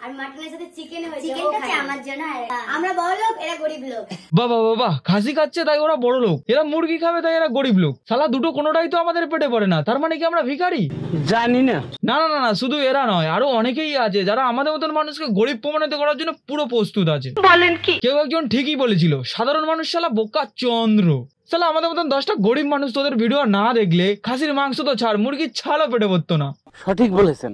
আর মাটনের সাথে চিকেন হয়েছে, চিকেনটা আমার জন্য। আমরা বড় লোক, এরা গরিব লোক। বাবা বাবা, খাসি খাচ্ছে তাই ওরা বড় লোক, এরা মুরগি খাবে তাই এরা গরিব লোক। শালা দুটো কোনোটাই তো আমাদের পেটে পড়ে না, তার মানে কি আমরা ভিখারি? জানি না। না না না, শুধু এরা নয়, আরো অনেকেই আছে যারা আমাদের মতন মানুষকে গরিব প্রমাণিত করার জন্য পুরো প্রস্তুত আছে। বলেন কি? কেউ একজন ঠিকই বলেছিল, সাধারণ মানুষ শালা বোকা চন্দ্র। শালা আমাদের মতন 10টা গরিব মানুষ তোদের ভিডিও না দেখলে খাসির মাংস তো ছাড়, মুরগির ছালও পেটে পড়তো না। সঠিক বলেছেন।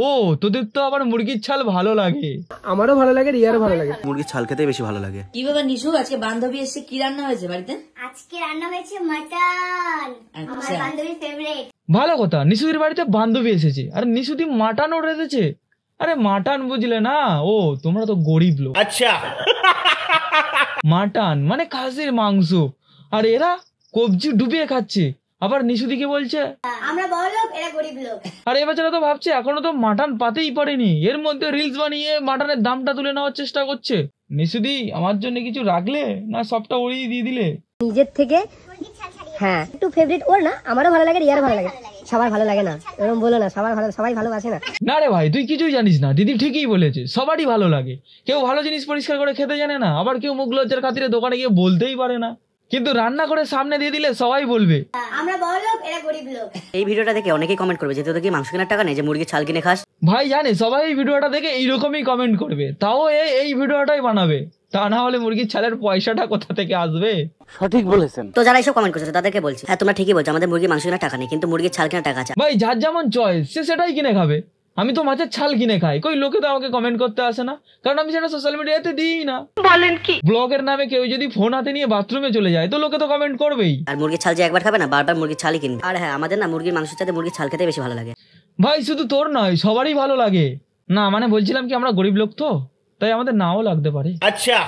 ও, তোদের তো আবার মুরগির ছাল ভালো লাগে। আমারও ভালো লাগে, রিয়ারও ভালো লাগে। মুরগির ছাল খেতে বেশি ভালো লাগে। কি বাবা নিশু, আজকে বান্ধবী এসে কি রান্না হয়েছে বাড়িতে? আজকে রান্না হয়েছে মাটন, আমার বান্ধবীর ফেভারিট। ভালো কথা, নিশুদির বাড়িতে বান্ধবী এসেছে আর নিশুদি মাটনও রেঁধেছে। আরে মাটন বুঝলে না, ও তোমরা তো গরিব লোক। আচ্ছা, মাটন মানে খাসির মাংস, আর এরা কবজি ডুবিয়ে খাচ্ছে। আবার নিশুদিকে বলছে আমরা বড় লোক, এরা গরিব লোক। আর এ বেচারা তো ভাবছে এখনো তো মাটন পাতেই পারেনি, এর মধ্যে রিলস বানিয়ে মাটনের দামটা তুলে নেওয়ার চেষ্টা করছে। নিশুদি, আমার জন্য কিছু রাখলে না সবটা ওড়িয়ে দিয়ে দিলে? নিজের থেকে হ্যাঁ একটু ফেভারিট ওর না, আমারও ভালো লাগে, রিয়ারও ভালো লাগে। সবার ভালো লাগে না, এরকম বলো না, সবার ভালো, সবাই ভালোবাসে না। না রে ভাই, তুই কিছুই জানিস না, দিদি ঠিকই বলেছে, সবারই ভালো লাগে। কেউ ভালো জিনিস পরিষ্কার করে খেতে জানে না, আবার কেউ মুখ লজ্জার খাতিরে দোকানে গিয়ে বলতেই পারে না, কিন্তু রান্না করে সামনে দিয়ে দিলে সবাই বলবে আমরা বড় লোক, এরা গরিব লোক। এই ভিডিওটা দেখে অনেকেই কমেন্ট করবে যে তোদের কি মাংস কেনার টাকা নেই যে মুরগির ছাল কিনে খাস। ভাই জানে সবাই এই ভিডিওটা দেখে এইরকমই কমেন্ট করবে, তাও এই ভিডিওটাই বানাবে, তা না হলে মুরগির ছালের পয়সাটা কোথা থেকে আসবে? সঠিক বলেছেন। তো যারা এইসব কমেন্ট করছে তাদেরকে বলছি, হ্যাঁ তোমরা ঠিকই বলছো, আমাদের মুরগির মাংস কেনার টাকা নেই, কিন্তু মুরগির ছাল কেনার টাকা আছে। ভাই যার যেমন চয়েস সে সেটাই কিনে খাবে। আমি তো মাছের ছাল কিনে খাই, কই লোকে তো আমাকে কমেন্ট করতে আসে না, কারণ আমি সেটা সোশ্যাল মিডিয়াতে দিই না। বলেন কি? ব্লগের নামে কেউ যদি ফোন হাতে নিয়ে বাথরুমে চলে যায় তো লোকে তো কমেন্ট করবেই। আর মুরগির ছাল যে একবার খাবে না, বারবার মুরগির ছালই কিনবে। আর হ্যাঁ, আমাদের না মুরগির মাংসের সাথে মুরগির ছাল খেতে বেশি ভালো লাগে। ভাই শুধু তোর নয়, সবারই ভালো লাগে। না মানে বলছিলাম কি, আমরা গরিব লোক তো, তাই আমাদের নাও লাগতে পারে। আচ্ছা,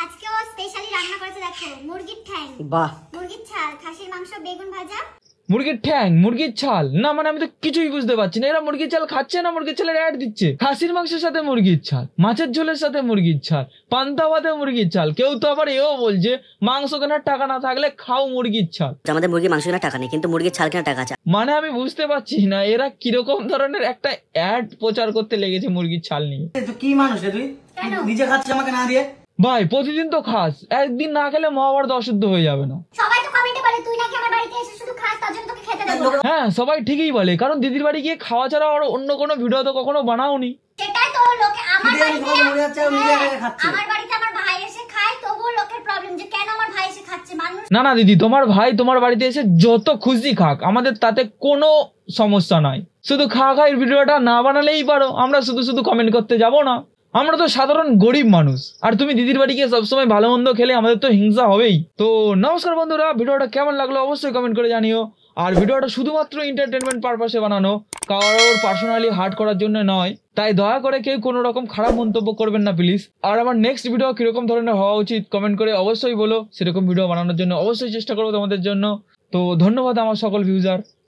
আজকে ও স্পেশালি রান্না করেছে, দেখো মুরগির ঠ্যাং, বাহ, মুরগির ছাল, খাসির মাংস, বেগুন ভাজা। মুরগির ঠ্যাং, মুরগির ছাল, না মানে আমি তো কিছুই বুঝতে পারছি না, এরা মুরগির ছাল খাচ্ছে না মুরগির ছালের অ্যাড দিচ্ছে। খাসির মাংসের সাথে মুরগির ছাল, মাছের ঝোলের সাথে মুরগির ছাল, পান্তা ভাতে মুরগির ছাল, কেউ তো আবার এও বলছে মাংস কেনার টাকা না থাকলে খাও মুরগির ছাল। আমাদের মুরগির মাংস কেনার টাকা নেই, কিন্তু মুরগির ছাল কেনার টাকা আছে। মানে আমি বুঝতে পারছি না এরা কিরকম ধরনের একটা অ্যাড প্রচার করতে লেগেছে মুরগির ছাল নিয়ে। কি মানুষ তুই নিজে খাচ্ছিস আমাকে না দিয়ে? ভাই প্রতিদিন তো খাস, একদিন না খেলে মহাভারত অশুদ্ধ হয়ে যাবে না? সবাই তো কমেন্টে বলে তুই নাকি আমার বাড়িতে এসে শুধু খাস, তার জন্য তোকে খেতে দেব না। হ্যাঁ সবাই ঠিকই বলে, কারণ দিদির বাড়ি গিয়ে খাওয়া ছাড়া আর অন্য কোনো ভিডিও তো কখনো বানাওনি। সেটাই তো লোকে আমার বাড়িতে, আমার বাড়িতে আমার ভাই এসে খায়, তবুও লোকের প্রবলেম যে কেন আমার ভাই এসে খাচ্ছে। মানুষ না না দিদি, তোমার ভাই তোমার বাড়িতে এসে যত খুশি খাক, আমাদের তাতে কোনো সমস্যা নাই। শুধু খাওয়া খাওয়ার ভিডিওটা না বানালেই পারো, আমরা শুধু শুধু কমেন্ট করতে যাব না। আমরা তো সাধারণ গরিব মানুষ, আর তুমি দিদির বাড়ি গিয়ে সবসময় ভালো মন্দ খেলে আমাদের তো হিংসা হবেই। তো নমস্কার বন্ধুরা, ভিডিওটা কেমন লাগলো অবশ্যই কমেন্ট করে জানিও। আর ভিডিওটা শুধুমাত্র এন্টারটেনমেন্ট পারপাসে বানানো, কারোর পার্সোনালি হার্ট করার জন্য নয়, তাই দয়া করে কেউ কোনো রকম খারাপ মন্তব্য করবেন না প্লিজ। আর আমার নেক্সট ভিডিও কিরকম ধরনের হওয়া উচিত কমেন্ট করে অবশ্যই বলো, সেরকম ভিডিও বানানোর জন্য অবশ্যই চেষ্টা করবো তোমাদের জন্য। তো ধন্যবাদ আমার সকল ভিউজার।